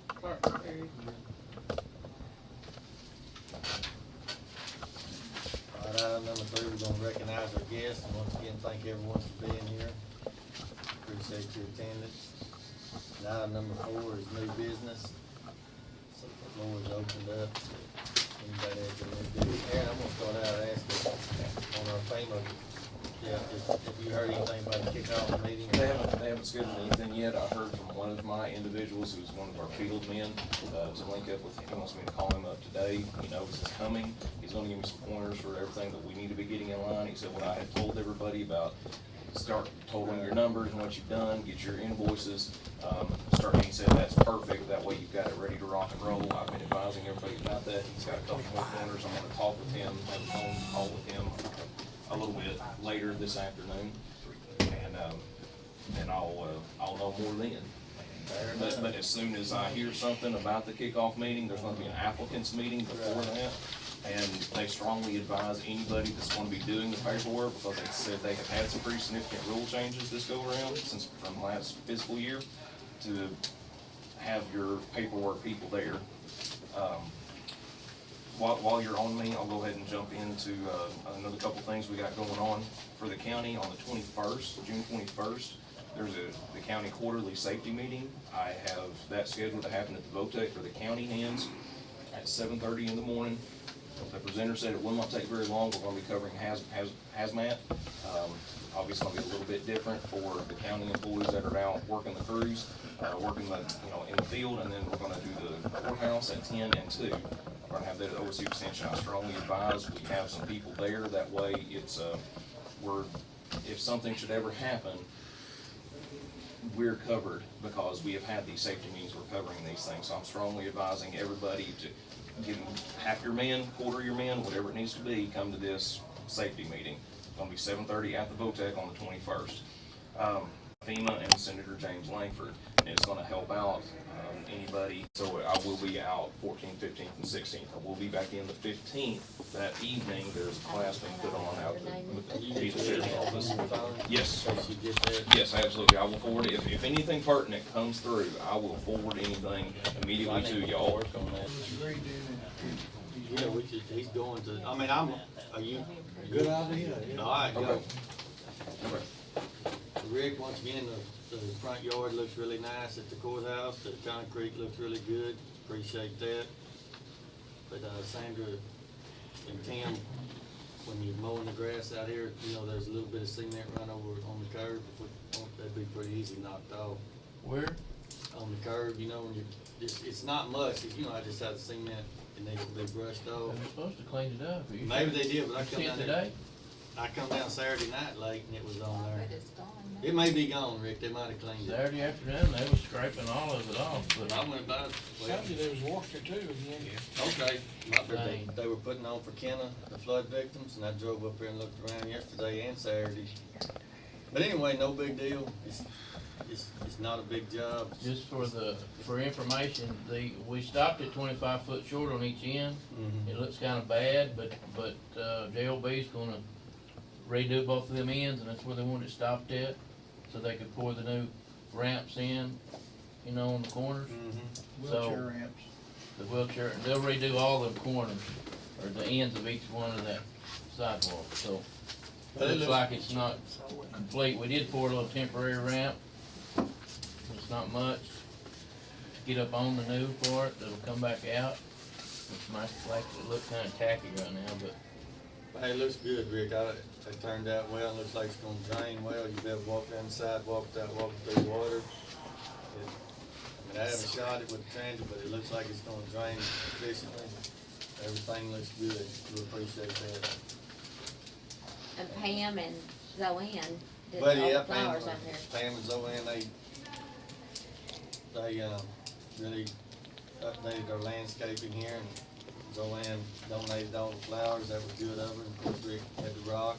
Clark Perry. All right, item number 3, we're gonna recognize our guests, and once again, thank everyone for being here. Appreciate your attendance. And item number 4 is new business. So the floor is opened up to anybody that has any business. Aaron, I'm gonna start out asking on our FEMA, have you heard anything about the kickoff meeting? They haven't scheduled anything yet. I heard from one of my individuals who's one of our field men to link up with him. He wants me to call him up today. He knows it's coming. He's gonna give me some pointers for everything that we need to be getting in line. He said what I had told everybody about start totaling your numbers and what you've done, get your invoices, he said that's perfect, that way you've got it ready to rock and roll. I've been advising everybody about that. He's got a couple more pointers. I'm gonna talk with him, have a phone call with him a little bit later this afternoon, and I'll know more then. But as soon as I hear something about the kickoff meeting, there's gonna be an applicants meeting before that. And they strongly advise anybody that's gonna be doing the paperwork, because they said they have had some pretty significant rule changes this go around since from last fiscal year, to have your paperwork people there. While you're on me, I'll go ahead and jump into another couple things we got going on for the county on the 21st, June 21st. There's the county quarterly safety meeting. I have that scheduled to happen at the VOTEC for the county hands at 7:30 in the morning. The presenter said it will not take very long. We're going to be covering hazmat. Obviously, it'll be a little bit different for the county employees that are out working the crews, working in the field, and then we're going to do the courthouse at 10 and 2. We're going to have that at OSU Extension. I strongly advise we have some people there. That way, it's if something should ever happen, we're covered, because we have had these safety meetings. We're covering these things. So I'm strongly advising everybody to give half your men, quarter your men, whatever it needs to be, come to this safety meeting. It's gonna be 7:30 at the VOTEC on the 21st. FEMA and Senator James Langford, and it's gonna help out anybody. So I will be out 14th, 15th, and 16th. I will be back in the 15th. That evening, there's a class being put on out at the sheriff's office. Yes. Yes, absolutely. I will forward it. If anything pertinent comes through, I will forward anything immediately to y'all. Yeah, he's going to, are you? Good idea. All right, go. Okay. Rick, once again, the front yard looks really nice at the courthouse. The concrete looks really good. Appreciate that. But Sandra and Tim, when you're mowing the grass out here, there's a little bit of cement run over on the curb. That'd be pretty easy knocked off. Where? On the curb, when you it's not much. I just had cement. It needs to be brushed off. They're supposed to clean it up. Maybe they did, but I You come see it down today? I come down Saturday night late and it was on there. But it's gone now. It may be gone, Rick. They might have cleaned it. Saturday afternoon, they was scraping all of it off, But but I went by. Saturday there was Worcester too again. Okay. Dang. They were putting on for Kenna, the flood victims, and I drove up here and looked around yesterday and Saturday. But anyway, no big deal. It's not a big job. just for information, we stopped at 25 foot short on each end. Mhm. It looks kinda bad, but JLB's gonna redo both of them ends, and that's where they wanted it stopped at, so they could pour the new ramps in, on the corners. Mhm. Wheelchair ramps. The wheelchair, they'll redo all the corners, or the ends of each one of that sidewalk, so. It looks like it's not complete. We did pour a little temporary ramp. It's not much. To get up on the new part, that'll come back out. It's nice, like, it looks kinda tacky right now, but Hey, it looks good, Rick. It turned out well. It looks like it's gonna drain well. You'll be able to walk down the sidewalk without walking through water. I haven't shot it with the transit, but it looks like it's gonna drain efficiently. Everything looks good. We appreciate that. And Pam and Zoanne did all But yeah, the flowers out there. Pam and Zoanne, they really updated their landscaping here, and Zoanne donated all the flowers. That was good of her. And of course, Rick had the rock.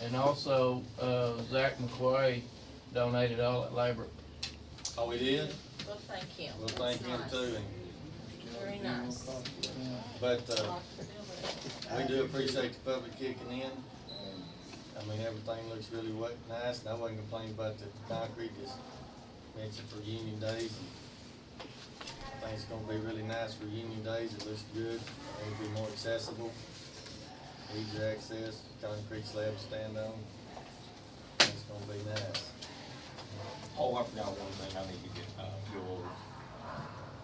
and also, Zach McQuay donated all that labor. Oh, we did? Well, thank him. Well, thank him Nice. too. Very nice. But we do appreciate the public kicking in. Everything looks really nice, and I wasn't complaining about the concrete, just mentioned for union days. And think it's gonna be really nice for Union Days. It looks good. It'll be more accessible, easier access, concrete slab to stand on. It's gonna be nice. Oh, I forgot one thing I need to get, go over.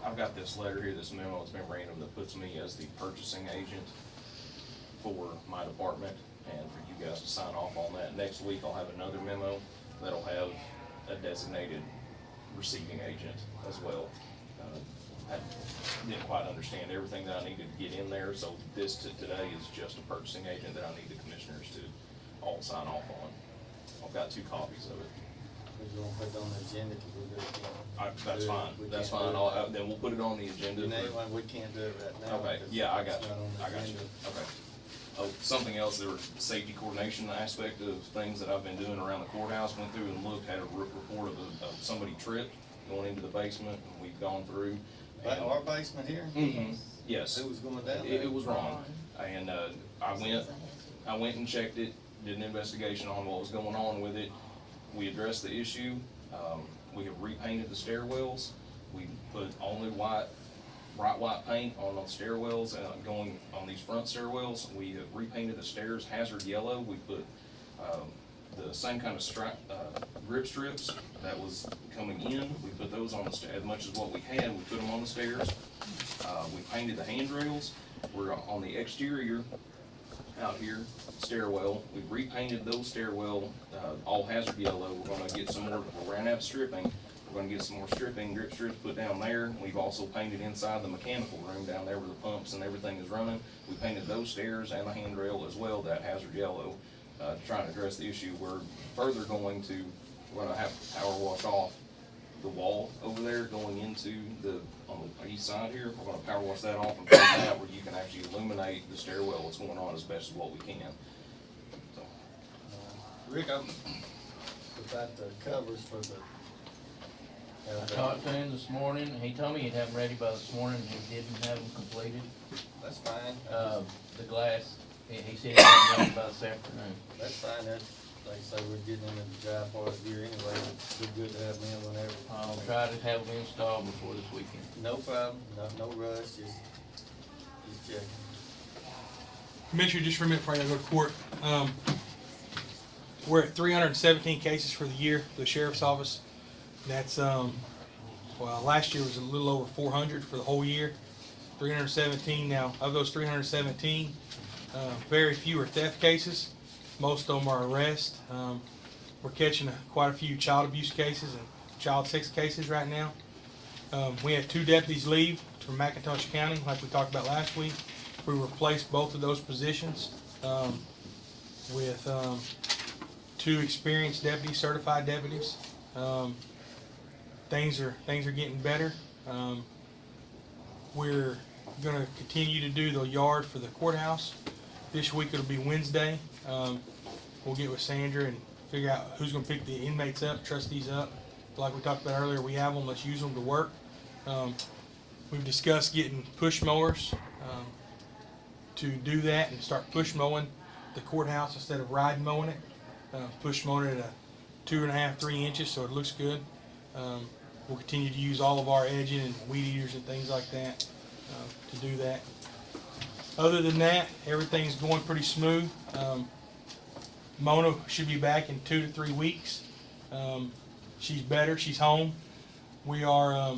I've got this letter here, this memo, it's memorandum that puts me as the purchasing agent for my department, and for you guys to sign off on that. Next week, I'll have another memo that'll have a designated receiving agent as well. I didn't quite understand everything that I needed to get in there, so this today is just a purchasing agent that I need the commissioners to all sign off on. I've got 2 copies of it. We're gonna put it on the agenda, cause we're good. That's fine, We that's can't fine, do it. then we'll put it on the agenda. You know, for- we can't do it right now. Okay, 'cause yeah, I got it's you, not on the I got you, agenda. okay. Oh, something else, there were safety coordination aspect of things that I've been doing around the courthouse, went through and looked, had a report of somebody tripped going into the basement, and we've gone through. But and- our basement here? Mhm, yes. Who was going down there? It was wrong, and, I went and checked it, did an investigation on what was going on with it. We addressed the issue, we have repainted the stairwells, we put only bright white paint on the stairwells, going on these front stairwells. We have repainted the stairs hazard yellow, we put, the same kind of grip strips that was coming in, we put those on the as much as what we had, we put them on the stairs. We painted the handrails, we're on the exterior out here stairwell, we repainted those stairwell, all hazard yellow. We're gonna get some more, we ran out of stripping, we're gonna get some more stripping, grip strips put down there. We've also painted inside the mechanical room down there where the pumps and everything is running. We painted those stairs and the handrail as well, that hazard yellow, to try and address the issue. We're further going to, we're gonna have to power wash off the wall over there going into on the east side here. We're gonna power wash that off and paint that where you can actually illuminate the stairwell, what's going on as best as what we can. So, Rick, I'm about the covers for the. I talked to him this morning, he told me he'd have them ready by this morning, he didn't have them completed. That's fine. The glass, he said he'd have them ready by this afternoon. That's fine. That's, like I say, we're getting into the dry part of the year anyway. It'd be good to have them in whenever. I'll try to have them installed before this weekend. No problem. No rush. Just checking. Commissioner, just for a minute before I gotta go to court, we're at 317 cases for the year, the sheriff's office. That's, well, last year was a little over 400 for the whole year. 317 now. Of those 317, very few are theft cases. Most of them are arrests. We're catching quite a few child abuse cases and child sex cases right now. We had 2 deputies leave from McIntosh County, like we talked about last week. We replaced both of those positions with 2 experienced deputies, certified deputies. Things are getting better. We're going to continue to do the yard for the courthouse. This week it'll be Wednesday. We'll get with Sandra and figure out who's going to pick the inmates up, trustees up. Like we talked about earlier, we have them. Let's use them to work. We've discussed getting push mowers to do that and start push mowing the courthouse instead of ride mowing it. Push mowing it at 2.5, 3 inches, so it looks good. We'll continue to use all of our edging and weed eaters and things like that to do that. Other than that, everything's going pretty smooth. Mona should be back in 2 to 3 weeks. She's better. She's home. We are.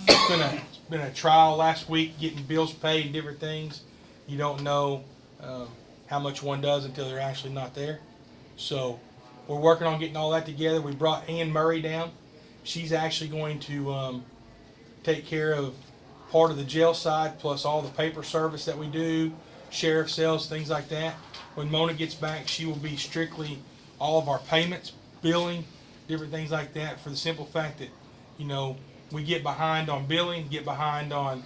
It's been a trial last week getting bills paid and different things. You don't know how much one does until they're actually not there. So we're working on getting all that together. We brought Ann Murray down. She's actually going to take care of part of the jail side plus all the paper service that we do, sheriff cells, things like that. When Mona gets back, she will be strictly all of our payments, billing, different things like that, for the simple fact that, you know, we get behind on billing, get behind on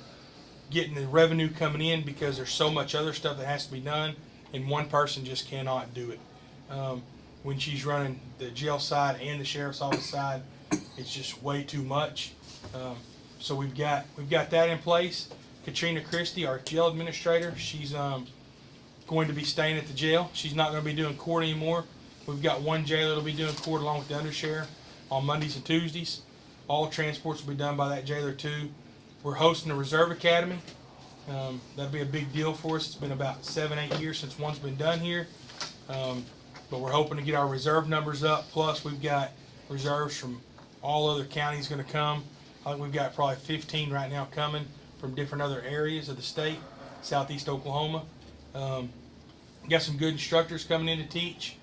getting the revenue coming in because there's so much other stuff that has to be done, and one person just cannot do it. When she's running the jail side and the sheriff's office side, it's just way too much. So we've got that in place. Katrina Christie, our jail administrator, she's going to be staying at the jail. She's not going to be doing court anymore. We've got one jailer that'll be doing court along with the undersheriff on Mondays and Tuesdays. All transports will be done by that jailer too. We're hosting a reserve academy. That'll be a big deal for us. It's been about 7-8 years since one's been done here. But we're hoping to get our reserve numbers up. Plus, we've got reserves from all other counties going to come. I think we've got probably 15 right now coming from different other areas of the state, southeast Oklahoma. Got some good instructors coming in to teach,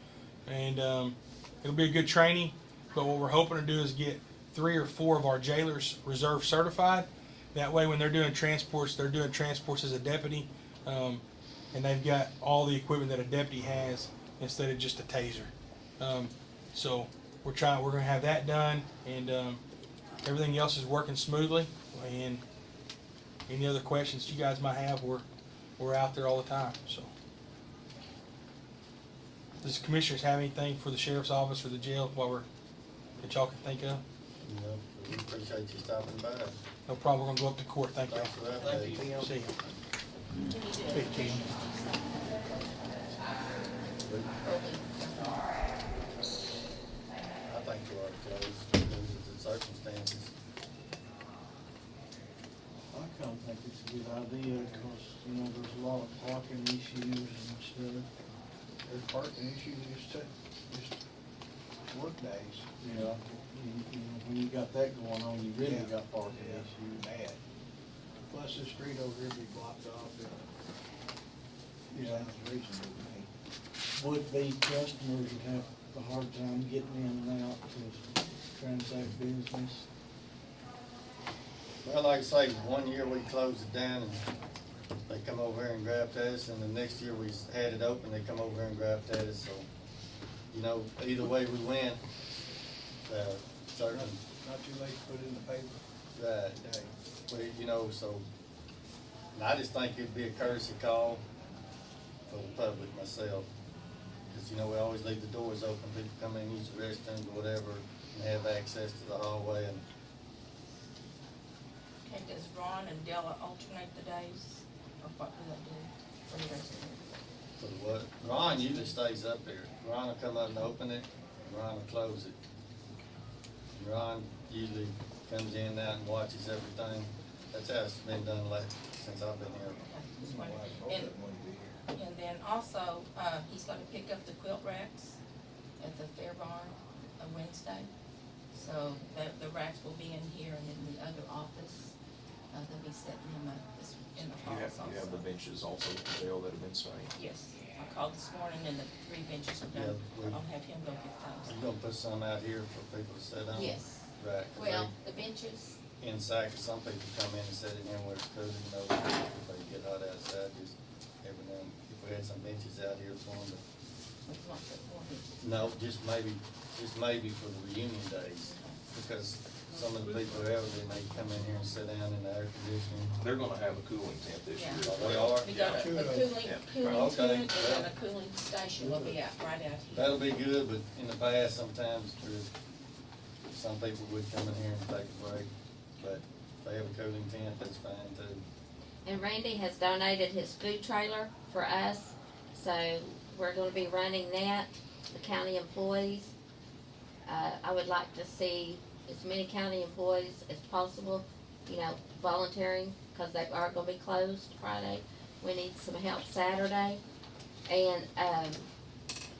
and it'll be a good training. But what we're hoping to do is get 3 or 4 of our jailers reserve certified. That way, when they're doing transports as a deputy, and they've got all the equipment that a deputy has instead of just a taser. So we're going to have that done, and everything else is working smoothly. And any other questions you guys might have, we're out there all the time. So, does the commissioners have anything for the sheriff's office or the jail that y'all can think of? No, we appreciate you stopping by. No problem. We're gonna go up to court. Thank you. Thanks for that. Thank you. See you. I think we ought to close because of the circumstances. I kinda think it's a good idea, cause, there's a lot of parking issues and stuff. There's parking issues just work days, when you got that going on, you really got parking issues bad. Plus the street over here be blocked off, sounds reasonable to me. Would be customers would have a hard time getting in and out to transact business. Well, like I say, one year we closed it down and they come over here and grabbed at us, and the next year we had it open, they come over here and grabbed at us, so, either way we went, certainly. Not too late to put it in the paper Right. today. But, so, and I just think it'd be a courtesy call for the public myself. Cause we always leave the doors open, people come in, use the restrooms or whatever, and have access to the hallway, and Okay, does Ron and Della alternate the days, or what do they do for the rest of it? for the what? Ron usually stays up there. Ron will come up and open it, and Ron will close it. And Ron usually comes in and out and watches everything. That's how it's been done since I've been here. Okay, just wondering. And then also, he's gonna pick up the quilt racks at the fair barn on Wednesday. So the racks will be in here and in the other office. They'll be setting them up in the halls also. You have the benches also, Dale, that have been saying. Yes, I called this morning and the 3 benches are done. I'll have him go get those. You gonna put some out here for people to sit on? Yes. Right. 'Cause Well, the benches, inside, 'cause some people come in and sit in here where it's cool, if they get hot outside, just every now and if we had some benches out here for them, we want to put more benches. no, just maybe for the reunion days, because some of the people are elderly, and they come in here and sit down in the air conditioning. They're gonna have a cooling tent this year. Yeah. Oh, they are? We got a cooling Okay, tent and well. then a cooling station will be right out here. That'll be good, but in the past, sometimes some people would come in here and take a break, but if they have a cooling tent, that's fine too. And Randy has donated his food trailer for us, so we're gonna be running that, the county employees. I would like to see as many county employees as possible, volunteering, cause they are gonna be closed Friday. We need some help Saturday. And,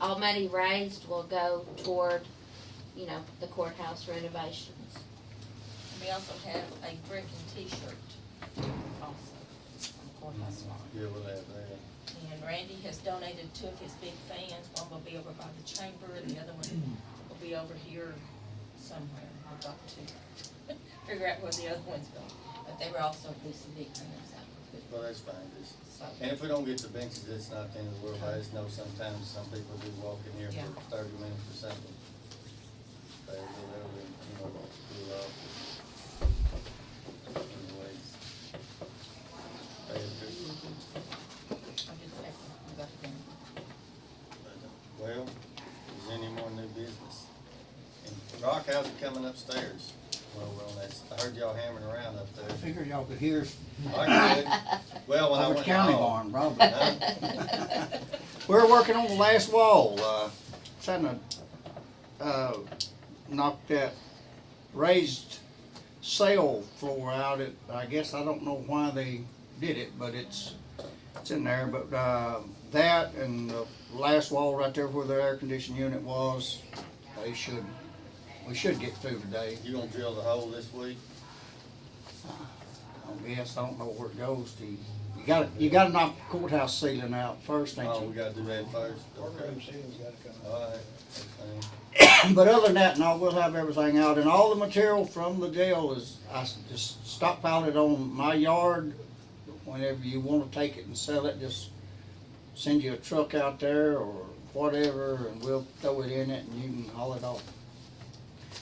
all money raised will go toward, the courthouse renovations. We also have a brick and t-shirt also on the courthouse lawn. Yeah, we'll have that. And Randy has donated 2 of his big fans. One will be over by the chamber and the other one will be over here somewhere. I've got to figure out where the other one's going. But there will also be some big fans out for food. Well, that's fine, just, So, and if we don't get the benches, it's not the end of the world. I just know sometimes some people do walk in here Yeah. for 30 minutes or something. They go over and, cool off. Anyways. They have good. I'm just checking. We got them. Well, is there any more new business? And Rock, how's it coming upstairs? Well, I heard y'all hammering around up I there. figured y'all could hear us I did. Well, when I over went County home. Barn, probably. We're working on the last wall, trying to, knock that raised cell floor out at, I guess, I don't know why they did it, but it's in there, but, that and the last wall right there where the air conditioning unit was, we should get through today. You gonna drill the hole this week? I guess, I don't know where it goes to. You gotta knock the courthouse ceiling out first, ain't Oh, you? we gotta do that first? Courtroom Okay. ceiling's gotta come out. Alright, that's fine. But other than that, no, we'll have everything out, and all the material from the jail is, just stockpile it on my yard. Whenever you wanna take it and sell it, just send you a truck out there or whatever, and we'll throw it in it and you can haul it off.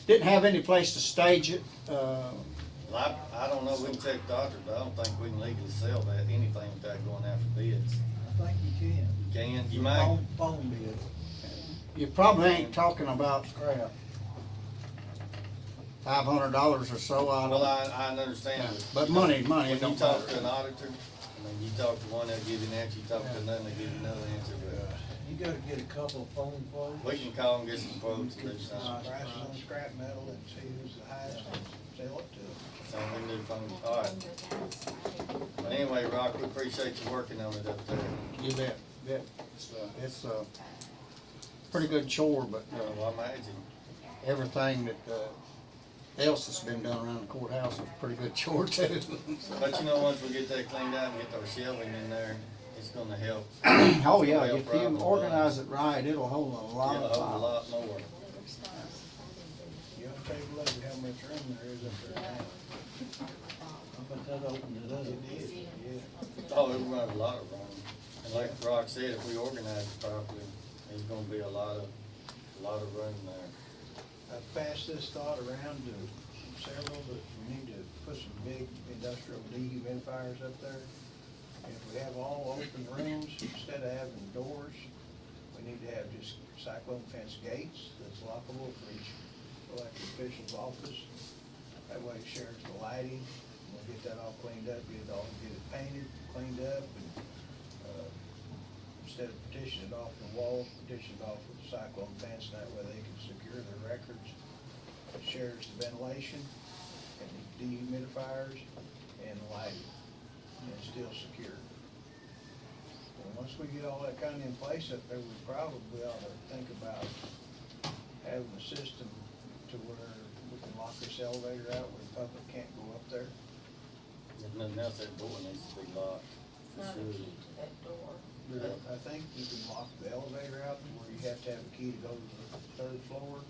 Didn't have any place to stage it, Well, I don't know, we can check doctor, but I don't think we can legally sell that, anything without going after bids. I think you can. You can, you might, Phone bid, you probably ain't talking about scrap. $500 or so, I well, don't. I understand. But money, When you don't talk matter. to an auditor, I mean, you talk to one, they'll give you an answer, you talk to another, they give you another answer, but You gotta get a couple of phone quotes. we can call and get some quotes and do Prices something. on scrap metal and see who's the highest and sell it to them. So we can do phone, alright. But anyway, Rock, we appreciate you working on it up there. You bet, it's a pretty good chore, but, Well, I imagine. everything that, else that's been done around the courthouse is a pretty good chore too. But you know, once we get that cleaned out and get our shelving in there, it's gonna help. Oh, yeah, Well, if you problem, organize it right, it'll hold a lot It'll of hold a files. lot more. You have to take a look at how much room there is up there now. But that opened it up. It did, yeah. Oh, it'll run a lot of room. And like Rock said, if we organize it properly, there's gonna be a lot of room there. I passed this thought around to several that we need to put some big industrial dehumidifiers up there. If we have all open rooms, instead of having doors, we need to have just cyclone fence gates that's lockable for each elected official's office. That way it shares the lighting. We'll get that all cleaned up, get it painted, cleaned up, and, instead of petitioning it off the wall, petition it off with the cyclone fence, that way they can secure their records. It shares the ventilation and the dehumidifiers and the lighting, and it's still secure. Well, once we get all that kind of in place up there, we probably ought to think about having a system to where we can lock this elevator out where the public can't go up there. If nothing else, that door needs to be locked. Not a key to that door. Yeah. I think you can lock the elevator out to where you have to have a key to go to the third floor,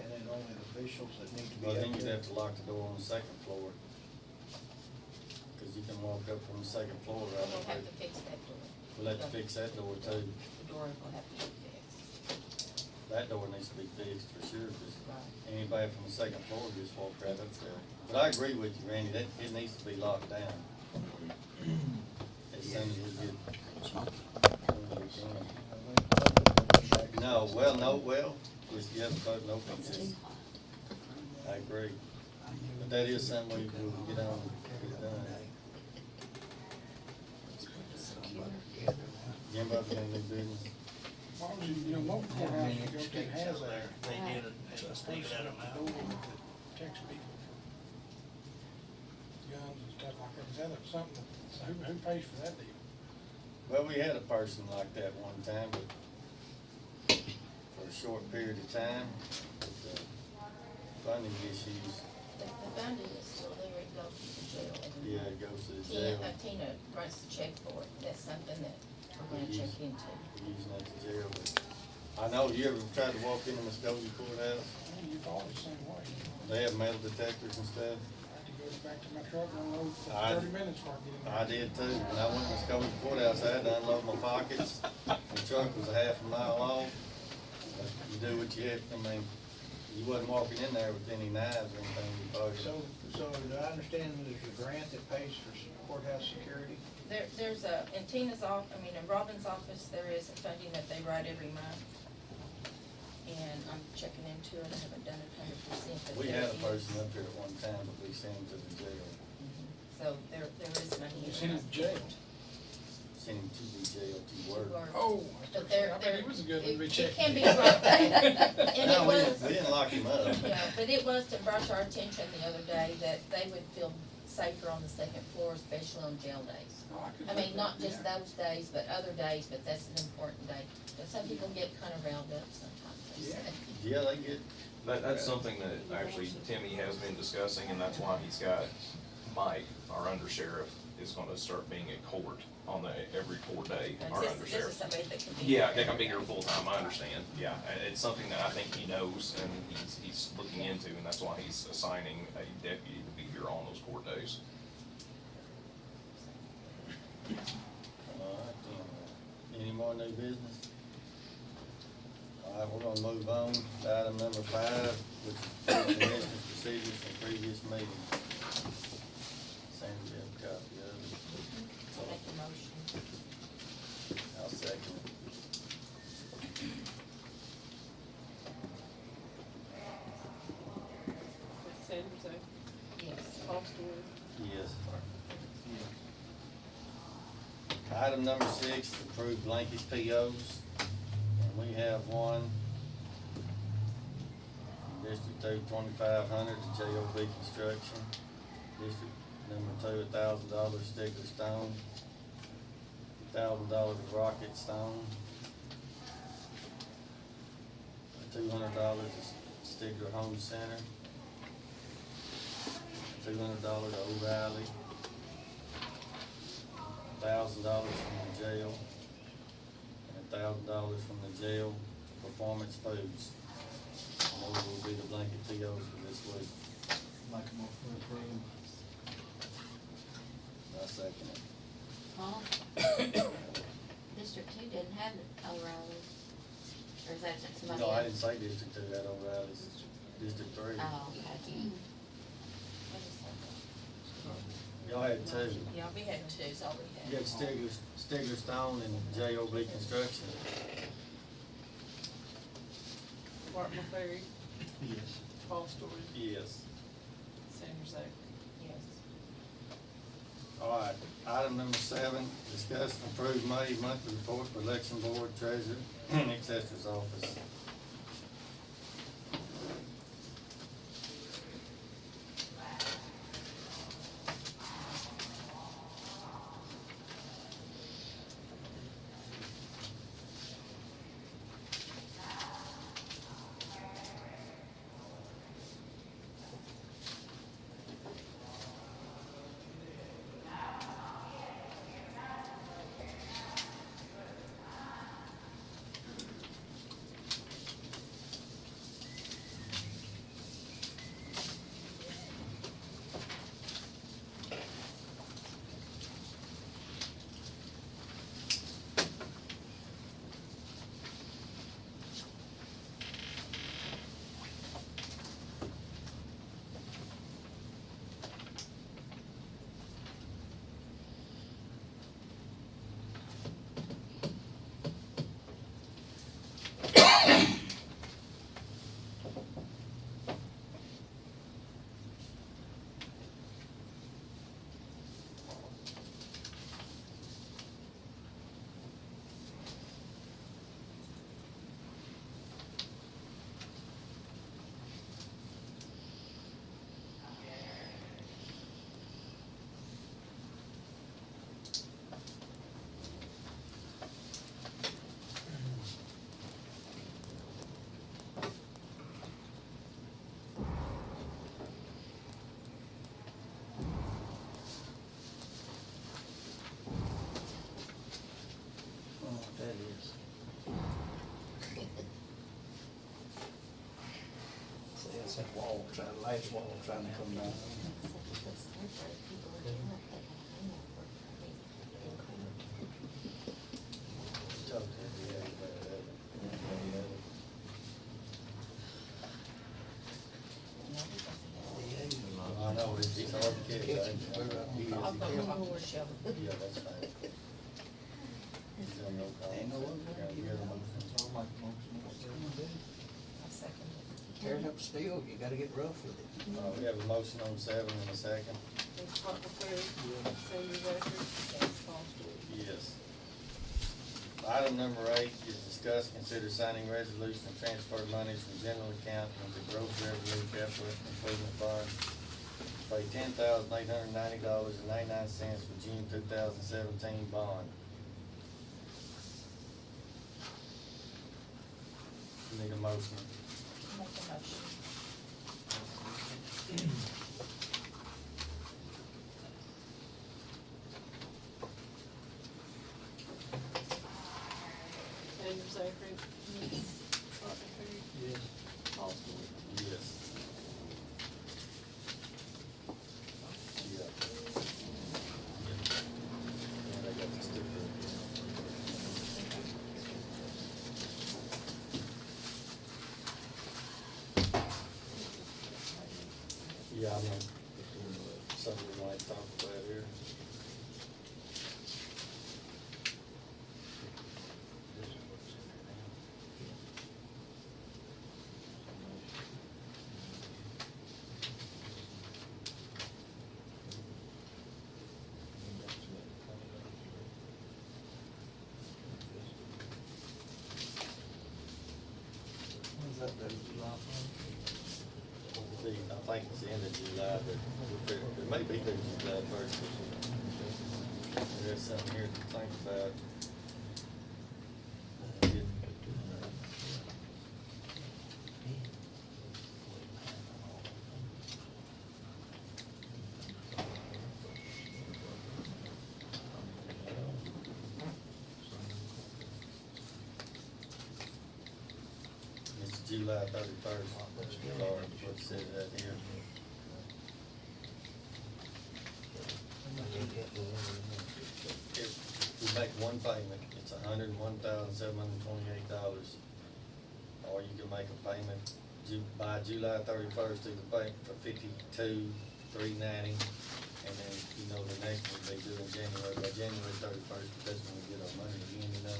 and then only the officials that need to be Well, up then you'd there. have to lock the door on the second floor. Cause you can walk up from the second floor right We'll up have there. to fix that door. We'll have to fix that door too. The door will have to be fixed. That door needs to be fixed for sure, cause Right. anybody from the second floor just walk right up there. But I agree with you, Randy, that, it needs to be locked down. As soon as we get. No, just, yeah, vote no consent. I agree. But that is something we will get on, get done. Anybody got any new business? As long as you know, what courthouse you go to has there. They did it, a station at the door that protects people from guns and stuff like that. Is that something, so who pays for that deal? Well, we had a person like that one time, but for a short period of time, with the funding issues, The funding is still there, it goes to the jail. every yeah, month. it goes to the jail. Tina writes the check for it, that's something that we're gonna check into. Using that to jail, but I know, you ever tried to walk into Muskogee Courthouse? You've always the same way. They have metal detectors and stuff. I had to go back to my truck and unload for I- 30 minutes before I get in there. I did too. When I went to Muskogee Courthouse, I had to unload my pockets. The truck was a half a mile long. But you do what you have, I mean, you wasn't walking in there with any knives or anything. You probably. So do I understand there's a grant that pays for courthouse security? There's in Tina's in Robin's office, there is a funding that they write every month. And I'm checking into it, I haven't done it 100%, but We there had a is. person up here at one time, but we sent him to the jail. So there is money. You in sent him it. to jail. send him to the jail to work. Oh, But I bet he was a good one to be it checking. can be brought, and No, it we was, didn't lock him up. yeah, but it was brought to our attention the other day that they would feel safer on the second floor, especially on jail days. Oh, could I think mean, not that, just yeah. those days, but other days, but that's an important day. But some people get kind of riled up sometimes, they say. Yeah, they get, That's something that actually Timmy has been discussing, and that's why he's got Mike, our undersheriff, is gonna start being at court on every court day, And our This is undersheriff. somebody that can be. Yeah, they can be here full-time, I understand, yeah, it's something that I think he knows and he's looking into, and that's why he's assigning a deputy to be here on those court days. alright, any more new business? Alright, we're gonna move on to item number 5, which is commissioners' procedures from previous meetings. Sandy, you have a copy of it? I'll make the motion. I'll second it. Sanders, Yes. Foster, Yes. Item number 6 is approved blanket POs, and we have one. District 2, 2,500 to JOB Construction. District number 2, $1,000 Stigler Stone. $1,000 Rocket Stone. $200 to Stigler Home Center. $200 to O'Reilly. $1,000 from the jail, and $1,000 from the jail to Performance Foods. And those will be the blanket POs for this week. Make a motion to approve. I second it. Paul? District 2 didn't have O'Reilly's, or is that somebody No, I else? didn't say District 2 had O'Reilly's, District 3. Oh, okay. Y'all had 2. Yeah, we had two, is all we You had. had Stigler Stone and JOB Construction. Martin McCleary, Yes. Foster, Yes. Sanders, Yes. All right, item number 7, discuss and approve May monthly report for election board, treasurer, and accessor's office. That is. See, that's that wall, last wall trying to come down. Talk to the DA about that. I know, it's hard to catch. He is, he I'll can't- go to Michelle. Yeah, that's fine. He's on no call. Ain't no one Yeah, you got a motion. I'll make a motion. I'll second it. Tearing up steel, you gotta get rough with it. We have a motion on 7 and a second. Martin McCleary, Sanders, Yes. Foster, Yes. Item number 8 is discuss, consider signing resolution to transfer monies from general account into gross revenue capital improvement fund. Pay $10,890.99 for June 2017 bond. Need a motion. Make a motion. Sanders, Zachary, Martin Terry, Yes. Paul Stewart. Yes. Yeah. And I got the sticker. Yeah, I know. Something we might talk about here. When's that due, July first? I think it's the end of July, but it may be due July first. There's something here to think about. It's July 31st, Lord, what says that here. If we make one payment, it's $101,728. Or you can make a payment by July 31st to the bank for $52,390. And then, you know, the next one they do in January, by January 31st, because when we get our money again, you know,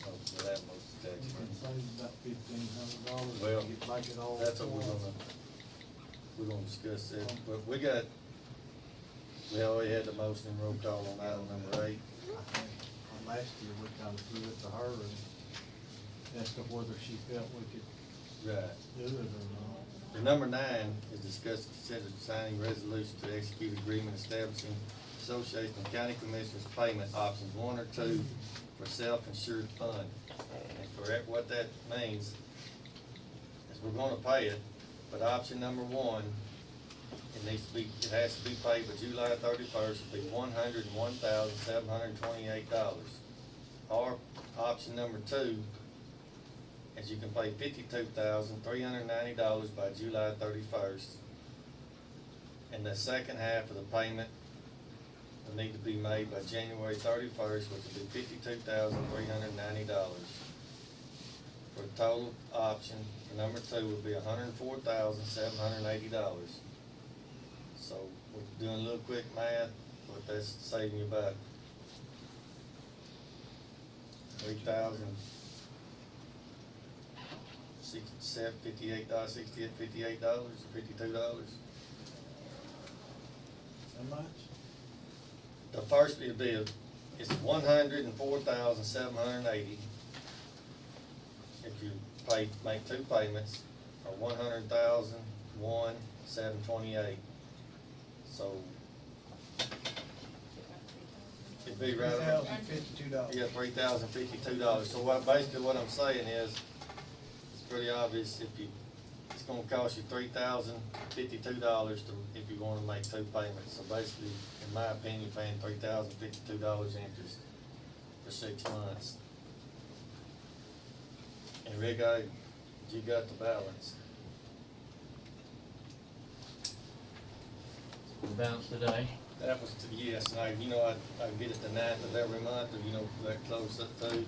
we'll have most of the tax You can money. save about $1,500. Well, You can make it all. That's what we're gonna discuss that, but we already had the motion and roll call on item number 8. I think last year we kind of threw it to her and asked her whether she felt we could Right. do it or not. The number 9 is discuss and consider signing resolution to execute agreement establishing association of county commissioners payment options 1 or 2 for self-insured fund. And for what that means is we're gonna pay it, but option number 1, it has to be paid by July 31st, it'll be $101,728. Or option number 2, is you can pay $52,390 by July 31st. And the second half of the payment will need to be made by January 31st, which will be $52,390. For the total option, number 2 will be $104,780. So we're doing a little quick math, but that's saving you about $3,000. $58, $58, $52. How much? The first bill is $104,780. If you make 2 payments, or $100,728. So it'd be right around, $3,052. yeah, $3,052. So basically what I'm saying is, it's pretty obvious it's gonna cost you $3,052 if you wanna make 2 payments. So basically, in my opinion, you're paying $3,052 interest for 6 months. And Rick, you got the balance. The balance today. That was, yes, and I get it the 9th of every month, or that close up to.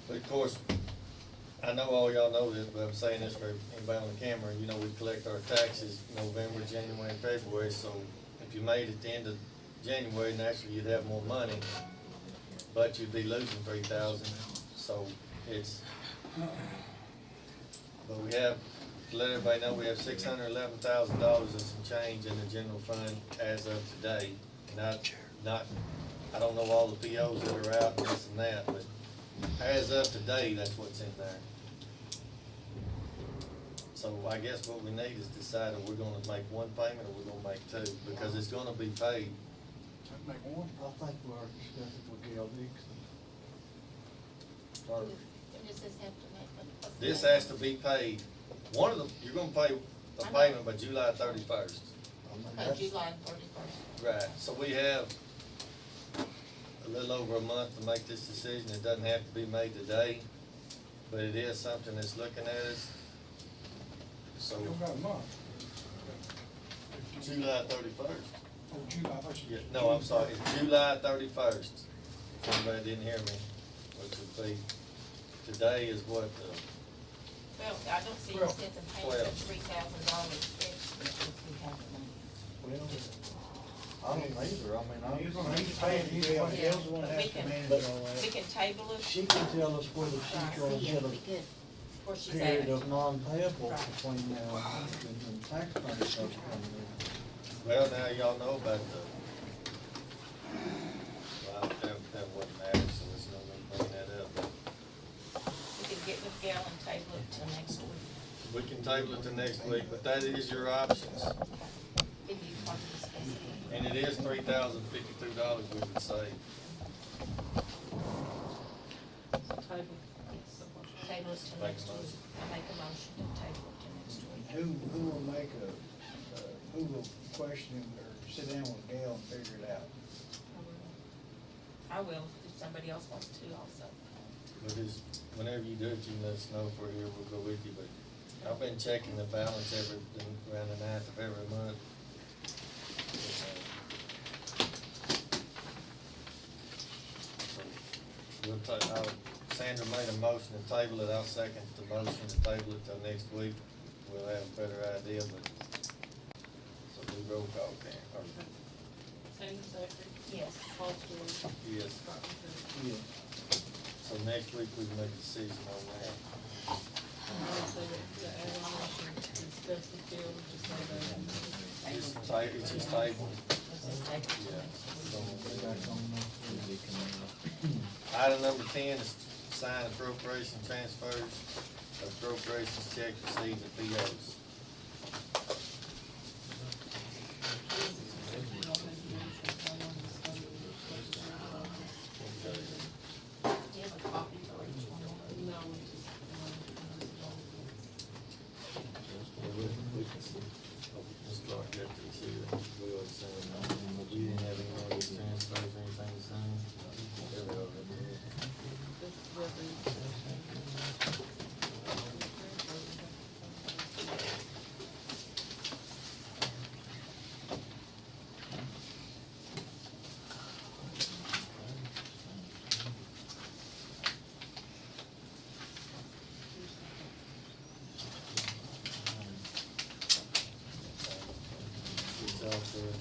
But of course, I know all y'all know this, but I'm saying this for anybody on the camera, we collect our taxes November, January, and February, so if you made it at the end of January, naturally you'd have more money, but you'd be losing $3,000, so but we have, to let everybody know, we have $611,000 and some change in the general fund as of today, not I don't know all the POs that are out and this and that, but as of today, that's what's in there. So I guess what we need is decide if we're gonna make one payment or we're gonna make two, because it's gonna be paid. I'd make one. I think we already discussed it with Gail Dixon. Or Does this have to make? what's the this date? has to be paid, one of them, you're gonna pay a payment by July 31st. July 31st. Right, so we have a little over a month to make this decision. It doesn't have to be made today, but it is something that's looking at us. So, You don't got a month. July 31st. Oh, July, I thought you. Yeah, no, I'm sorry, it's July 31st. If anybody didn't hear me, which would be, today is what, Well, I don't see any Well, sense in paying well. that $3,000 if we have the money. I don't either, I mean, He's I'm. gonna need to pay it. Gail, Yeah. Gail's the one that We has to can- manage all that. We can table it. She can tell us whether she's Right. gonna Yeah, get it'll a be good. Where she's period at. of non-payable Right. between now and tax payments coming in. well, now y'all know about the, well, that wouldn't matter, so it's no need bringing that up. We can get with Gail and table it till next week. We can table it to next week, but that is your options. Can you want to discuss it? And it is $3,052 we would save. Table. Table it till Make a next week. motion. I make a motion to table it till next week. Who will make who will question or sit down with Gail and figure it out? I will, if somebody else wants to also. But just, whenever you do it, you let us know if we're here, we'll go with you, but I've been checking the balance around the 9th of every month. Sandra made a motion to table it, I'll second the motion to table it till next week, we'll have a better idea, but, so we roll call, Karen, or, Same Zachary. Yes. Paul Stewart. yes. Scott McCurry. Yeah. So next week we can make a decision on that. And I would say that the add on motion, discuss the field, just say that. It's just table. Let's just table it till Yeah. next week. Back on the- Item number 10 is sign appropriation transfers, appropriations checks received at POs. Do you have a copy for each one? No, we just. Ms. Clark got to see that. We always say, we didn't have any more of these transfers or anything to sign. There we go. It's all for,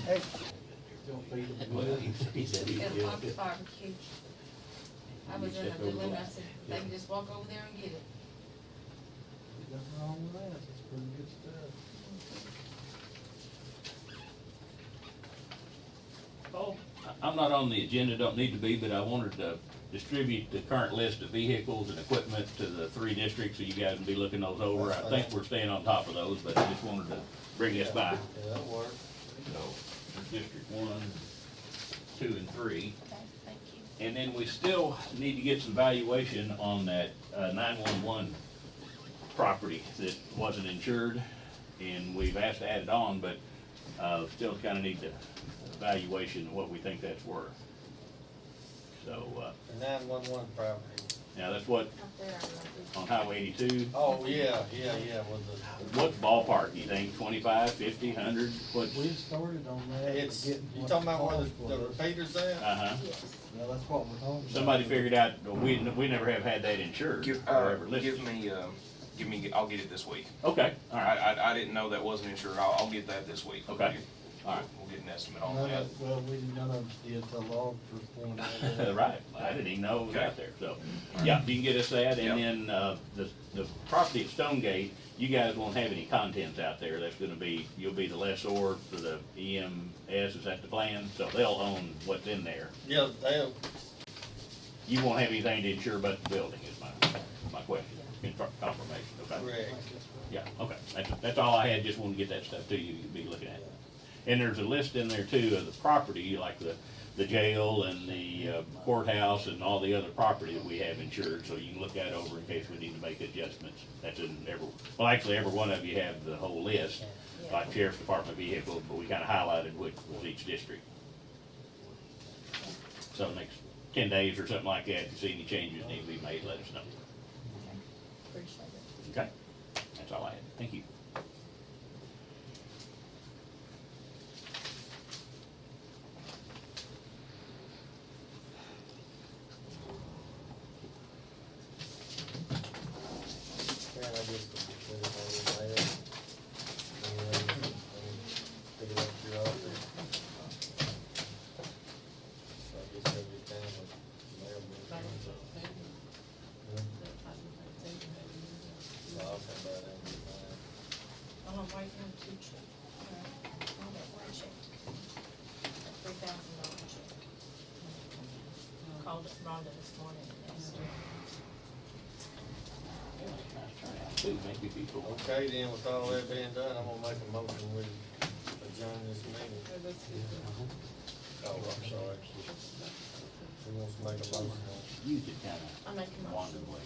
Hey. Still feeding the well. And Poppy barbecue. I was in the dilemma, I said, they can just walk over there and get it. Nothing wrong with that, it's pretty good stuff. I'm not on the agenda, don't need to be, but I wanted to distribute the current list of vehicles and equipment to the 3 districts, so you guys can be looking those over. I think we're staying on top of those, but I just wanted to bring this by. Yeah, that'll work. So, there's District 1, 2, and 3. Okay, thank you. And then we still need to get some valuation on that 911 property that wasn't insured, and we've asked to add it on, but still kind of need the valuation of what we think that's worth. So, The 911 property. now that's what, Up there on on Highway 82, Oh, yeah, with what ballpark do you think, 25, 50, 100, what? We started on that. it's, getting you what talking about where cost the was. repeater's at? Uh-huh. Yes. Well, that's what we're talking about. Somebody figured out, we never have had that insured or ever listed. I'll get it this week. Okay, all right, I didn't know that wasn't insured. I'll get that this week. Okay. All right. We'll get an estimate on None that. of, well, none of us did till law first pointed out. right, I didn't even know it was Okay. out there, so, yeah, you can get us that, and Yep. then, the property at Stonegate, you guys won't have any contents out there, that's gonna be, you'll be the lessor for the EMS, is that the plan? So they'll own what's in there, Yeah, they'll, you won't have anything to insure but the building, is my question, confirmation, okay? correct. Yeah, okay, that's all I had, just wanted to get that stuff to you, you'd be looking at it. And there's a list in there too of the property, like the jail and the courthouse and all the other property that we have insured, so you can look that over in case we need to make adjustments. That's in well, actually, every one of you have the whole list, like sheriff's department vehicles, but we kinda highlighted which was each district. So next 10 days or something like that, if you see any changes need to be made, let us know. Appreciate it. Okay? That's all I had, thank you. And I guess put it on the mail. And pick it up to your office. So I guess every time with mail. So I'll come by there and get mine. I'm waiting on 2 check. On that 1 check. $3,000 check. Called Rhonda this morning and asked her. Too, thank you, people. Okay, then with all that being done, I'm gonna make a motion we adjourn this meeting. Oh, I'm sorry. Who wants to make a motion? You could kinda I make a wander motion. away.